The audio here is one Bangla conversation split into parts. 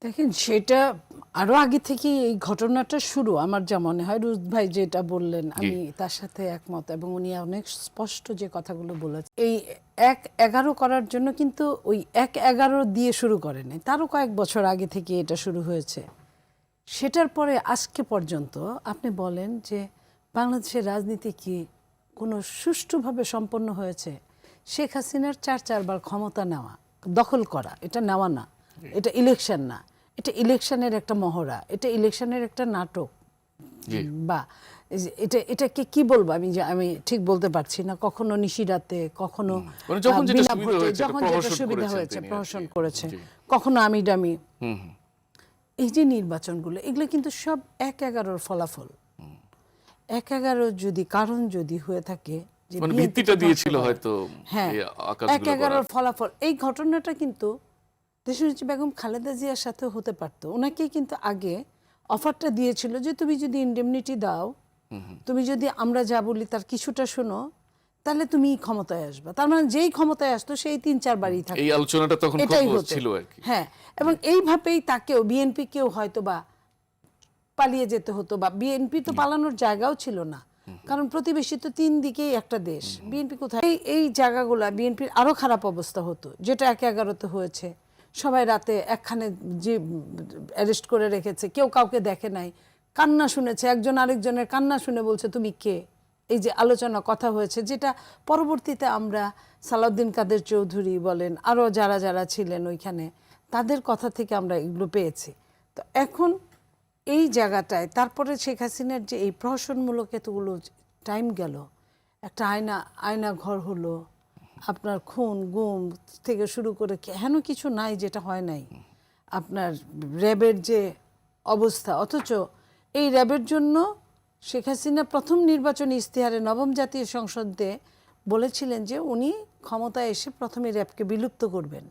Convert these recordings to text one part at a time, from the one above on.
দেখেন সেটা আরো আগে থেকে এই ঘটনাটা শুরু। আমার যা মনে হয় রুজ ভাই যেটা বললেন আমি তার সাথে একমত, এবং উনি অনেক স্পষ্ট যে কথাগুলো বলেছেন। এই ১-১১ করার জন্য কিন্তু ওই ১-১১ দিয়ে শুরু করে নাই, তারও কয়েক বছর আগে থেকে এটা শুরু হয়েছে। সেটার পরে আজকে পর্যন্ত আপনি বলেন যে বাংলাদেশের রাজনীতি কি কোনো সুষ্ঠুভাবে সম্পন্ন হয়েছে? শেখ হাসিনার ৪বার ক্ষমতা নেওয়া, দখল করা, এটা নেওয়া না, এটা ইলেকশন না, এটা ইলেকশনের একটা মহড়া, এটা ইলেকশনের একটা নাটক, বা এটাকে কি বলবো আমি ঠিক বলতে পারছি না। কখনো নিশিরাতে, কখনো বিনা ভোটে, যখন যেটা সুবিধা হয়েছে প্রহসন করেছে, কখনো আমিডামি। এই যে নির্বাচনগুলো, এগুলো কিন্তু সব ১-১১ ফলাফল। ১-১১ যদি কারণ যদি হয়ে থাকে যে ভিত্তিটা দিয়েছিল হয়তো, হ্যাঁ, ১-১১ ফলাফল। এই ঘটনাটা কিন্তু দেশনেত্রী বেগম খালেদা জিয়ার সাথে হতে পারতো। ওনাকেই কিন্তু আগে অফারটা দিয়েছিল যে তুমি যদি ইনডেমনিটি দাও, তুমি যদি আমরা যা বলি তার কিছুটা শোনো, তাহলে তুমি ক্ষমতায় আসবে। তার মানে যেই ক্ষমতায় আসতো সেই ৩-৪ বারই থাকতো। এই আলোচনাটা তখন খুব ছিল আর কি। হ্যাঁ, এবং এইভাবেই তাকেও বিএনপি কেও হয়তো বা পালিয়ে যেতে হতো, বা বিএনপি তো পালানোর জায়গাও ছিল না, কারণ প্রতিবেশী তো 3 দিকেই একটা দেশ। বিএনপি কোথায়? এই জায়গাগুলো বিএনপির আরো খারাপ অবস্থা হতো, যেটা ১-১১তে হয়েছে। সবাই রাতে একখানে যে অ্যারেস্ট করে রেখেছে, কেউ কাউকে দেখে নাই, কান্না শুনেছে, একজন আরেকজনের কান্না শুনে বলছে তুমি কে। এই যে আলোচনা কথা হয়েছে, যেটা পরবর্তীতে আমরা সালাউদ্দিন কাদের চৌধুরী বলেন, আরও যারা যারা ছিলেন ওইখানে, তাদের কথা থেকে আমরা এগুলো পেয়েছি। তো এখন এই জায়গাটায় তারপরে শেখ হাসিনার যে এই প্রহসনমূলক এতগুলো টাইম গেল, একটা আয়না ঘর হলো, আপনার খুন গুম থেকে শুরু করে হেন কিছু নাই যেটা হয় নাই। আপনার র্যাবের যে অবস্থা, অথচ এই র্যাবের জন্য শেখ হাসিনা প্রথম নির্বাচনী ইশতেহারে নবম জাতীয় সংসদে বলেছিলেন যে উনি ক্ষমতায় এসে প্রথমে র্যাবকে বিলুপ্ত করবেন।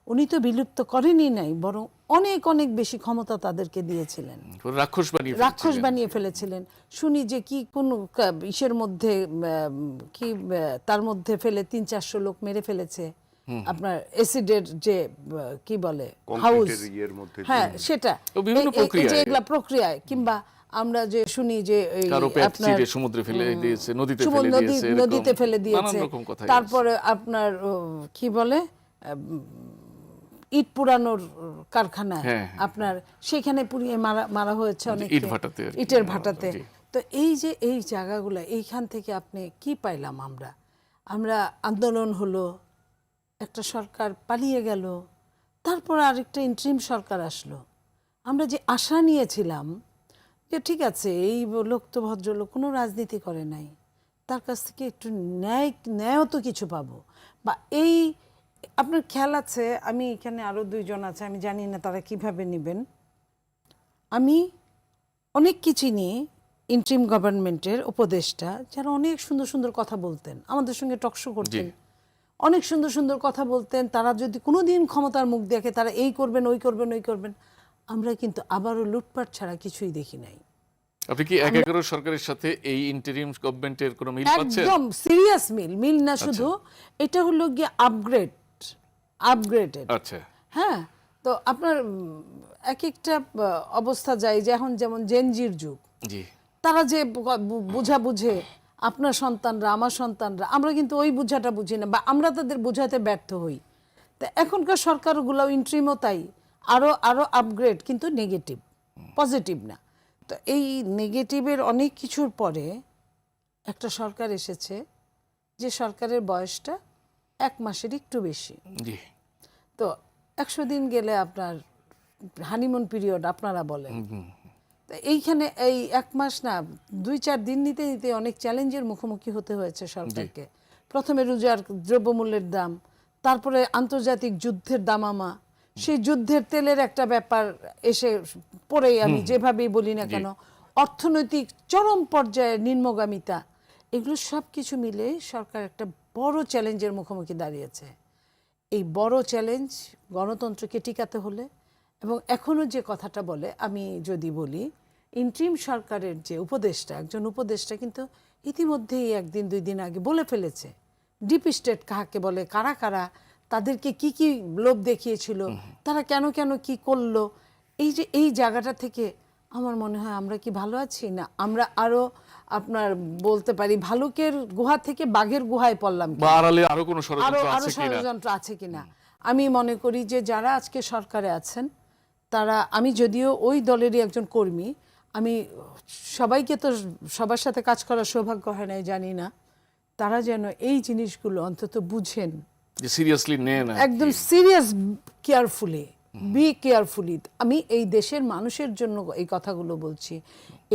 উনি তো বিলুপ্ত করেনই নাই, বরং অনেক অনেক বেশি ক্ষমতা তাদেরকে দিয়েছিলেন, রাক্ষস বানিয়ে ফেলেছিলেন। শুনি যে কি কোন ইসের মধ্যে কি তার মধ্যে ফেলে 300-400 লোক মেরে ফেলেছে, আপনার অ্যাসিডের যে কি বলে হাউস, হ্যাঁ সেটা, এগুলা প্রক্রিয়ায়, কিংবা আমরা যে শুনি যে আপনার সমুদ্রে ফেলে দিয়েছে, নদীতে ফেলে দিয়েছে, তারপরে আপনার কি বলে ইট পুরানোর কারখানা, আপনার সেখানে পুড়িয়ে মারা হয়েছে অনেক, ইটের ভাটাতে। তো এই যে এই জায়গাগুলো, এইখান থেকে আপনি কি পাইলাম আমরা আন্দোলন হলো, একটা সরকার পালিয়ে গেল, তারপর আরেকটা ইন্টারিম সরকার আসলো। আমরা যে আশা নিয়েছিলাম যে ঠিক আছে এই লোক তো ভদ্রলোক, কোনো রাজনীতি করে নাই, তার কাছ থেকে একটু ন্যায়ও তো কিছু পাবো, বা এই আপনার খেয়াল আছে, আমি এখানে আরো 2 জন আছে, আমি জানি না তারা কিভাবে নেবেন। আমি অনেক কিছু নিয়ে ইন্টারিম গভর্নমেন্টের উপদেষ্টা যারা অনেক সুন্দর সুন্দর কথা বলতেন, আমাদের সঙ্গে টকশো করতেন, অনেক সুন্দর সুন্দর কথা বলতেন, তারা যদি কোনোদিন ক্ষমতার মুখ দেখে তারা এই করবেন ওই করবেন ওই করবেন, আমরা কিন্তু আবারও লুটপাট ছাড়া কিছুই দেখি নাই। আপনি কি ১-১১ সরকারের সাথে এই ইন্টারিম গভর্নমেন্টের কোনো মিল পাচ্ছেন? একদম সিরিয়াস মিল না, শুধু এটা হলো গিয়ে আপগ্রেডেড। আচ্ছা, হ্যাঁ, তো আপনার এক একটা অবস্থা যায়, যে এখন যেমন জেনজির যুগ, তারা যে বুঝা বুঝে আপনার সন্তানরা আমার সন্তানরা, আমরা কিন্তু ওই বুঝাটা বুঝি না, বা আমরা তাদের বুঝাতে ব্যর্থ হই। তা এখনকার সরকারগুলো ইন্টারিমও তাই, আরো আপগ্রেড, কিন্তু নেগেটিভ, পজিটিভ না। তো এই নেগেটিভের অনেক কিছুর পরে একটা সরকার এসেছে, যে সরকারের বয়সটা 1 মাসের একটু বেশি। তো 100 দিন গেলে আপনার হানিমুন পিরিয়ড আপনারা বলেন। এইখানে এই 1 মাস না, 2-4 দিন নিতে নিতে অনেক চ্যালেঞ্জের মুখোমুখি হতে হয়েছে সরকারকে। প্রথমে রোজার দ্রব্যমূল্যের দাম, তারপরে আন্তর্জাতিক যুদ্ধের দামামা, সেই যুদ্ধের তেলের একটা ব্যাপার এসে পড়েই, আমি যেভাবেই বলি না কেন, অর্থনৈতিক চরম পর্যায়ে নিম্নগামিতা, এগুলো সব কিছু মিলে সরকার একটা বড় চ্যালেঞ্জের মুখোমুখি দাঁড়িয়েছে। এই বড় চ্যালেঞ্জ গণতন্ত্রকে টিকাতে হলে, এবং এখনো যে কথাটা বলে, আমি যদি বলি ইন্টারিম সরকারের যে উপদেষ্টা, একজন উপদেষ্টা কিন্তু ইতিমধ্যেই 1 দিন 2 দিন আগে বলে ফেলেছে ডিপ স্টেট কাকে বলে, কারা কারা তাদেরকে কি কি লোভ দেখিয়েছিল, তারা কেন কেন কি করলো, এই যে এই জায়গাটা থেকে আমার মনে হয় আমরা কি ভালো আছি না আমরা আরো আপনার বলতে পারি ভালুকের গুহা থেকে বাঘের গুহায় পড়লাম বা আড়ালে আরো কোনো আরো ষড়যন্ত্র আরো আছে কিনা? ষড়যন্ত্র আছে কিনা। আমি মনে করি যে যারা আজকে সরকারে আছেন তারা, আমি যদিও ওই দলেরই একজন কর্মী, আমি সবাইকে তো সবার সাথে কাজ করার সৌভাগ্য হয় নাই জানি না, তারা যেন এই জিনিসগুলো অন্তত বুঝেন, যে সিরিয়াসলি নেন আর কি। একদম সিরিয়াস কেয়ারফুলি, বি কেয়ারফুলি। আমি এই দেশের মানুষের জন্য এই কথাগুলো বলছি।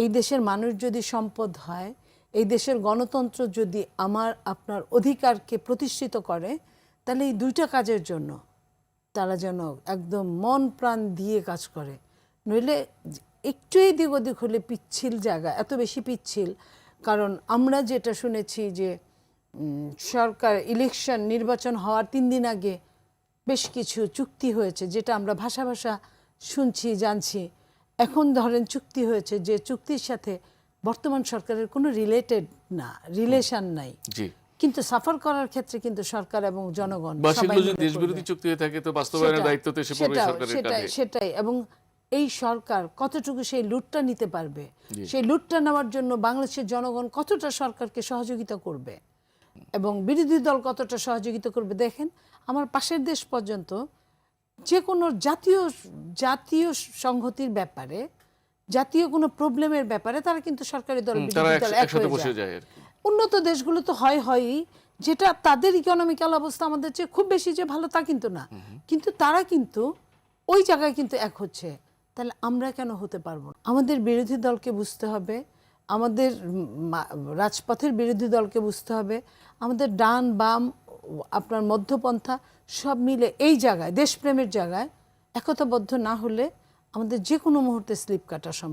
এই দেশের মানুষ যদি সম্পদ হয়, এই দেশের গণতন্ত্র যদি আমার আপনার অধিকারকে প্রতিষ্ঠিত করে, তাহলে এই দুইটা কাজের জন্য তারা যেন একদম মন প্রাণ দিয়ে কাজ করে। নইলে একটু এদিক ওদিক হলে পিচ্ছিল জায়গা, এত বেশি পিচ্ছিল। কারণ আমরা যেটা শুনেছি যে সরকার ইলেকশন নির্বাচন হওয়ার 3 দিন আগে বেশ কিছু চুক্তি হয়েছে, যেটা আমরা ভাষা ভাষা শুনছি জানছি। এখন ধরেন চুক্তি হয়েছে যে চুক্তির সাথে বর্তমান সরকারের কোনো রিলেশন নাই, জি, কিন্তু সাফার করার ক্ষেত্রে কিন্তু সরকার এবং জনগণ বা সবাই সেগুলো যদি মনে দেশবিরোধী করবে। চুক্তি হয়ে থাকে তো বাস্তবায়নের দায়িত্ব তো এসে পড়বে সরকারের কাঁধে। সেটাই। এবং এই সরকার কতটুকু সেই লুটটা নিতে পারবে, সেই লুটটা নেওয়ার জন্য বাংলাদেশের জনগণ কতটা সরকারকে সহযোগিতা করবে এবং বিরোধী দল কতটা সহযোগিতা করবে। দেখেন আমার পাশের দেশ পর্যন্ত যে কোনো জাতীয় সংহতির ব্যাপারে, জাতীয় কোনো প্রবলেমের ব্যাপারে তারা কিন্তু সরকারি দল তারা বিরোধী দল এক একসাথে হয়ে বসে যায়। যায় আর কি। উন্নত দেশগুলো তো হয়ই, যেটা তাদের ইকোনমিক্যাল অবস্থা আমাদের চেয়ে খুব বেশি যে ভালো তা কিন্তু না, কিন্তু তারা কিন্তু ওই জায়গায় কিন্তু এক হচ্ছে। তাহলে আমরা কেন হতে পারবো না? আমাদের বিরোধী দলকে বুঝতে হবে, আমাদের রাজপথের বিরোধী দলকে বুঝতে হবে, আমাদের ডান বাম আপনার মধ্যপন্থা সব মিলে এই জায়গায় দেশপ্রেমের জায়গায় একতাবদ্ধ না হলে আমাদের যে কোনো মুহূর্তে স্লিপ কাটা সম্ভব।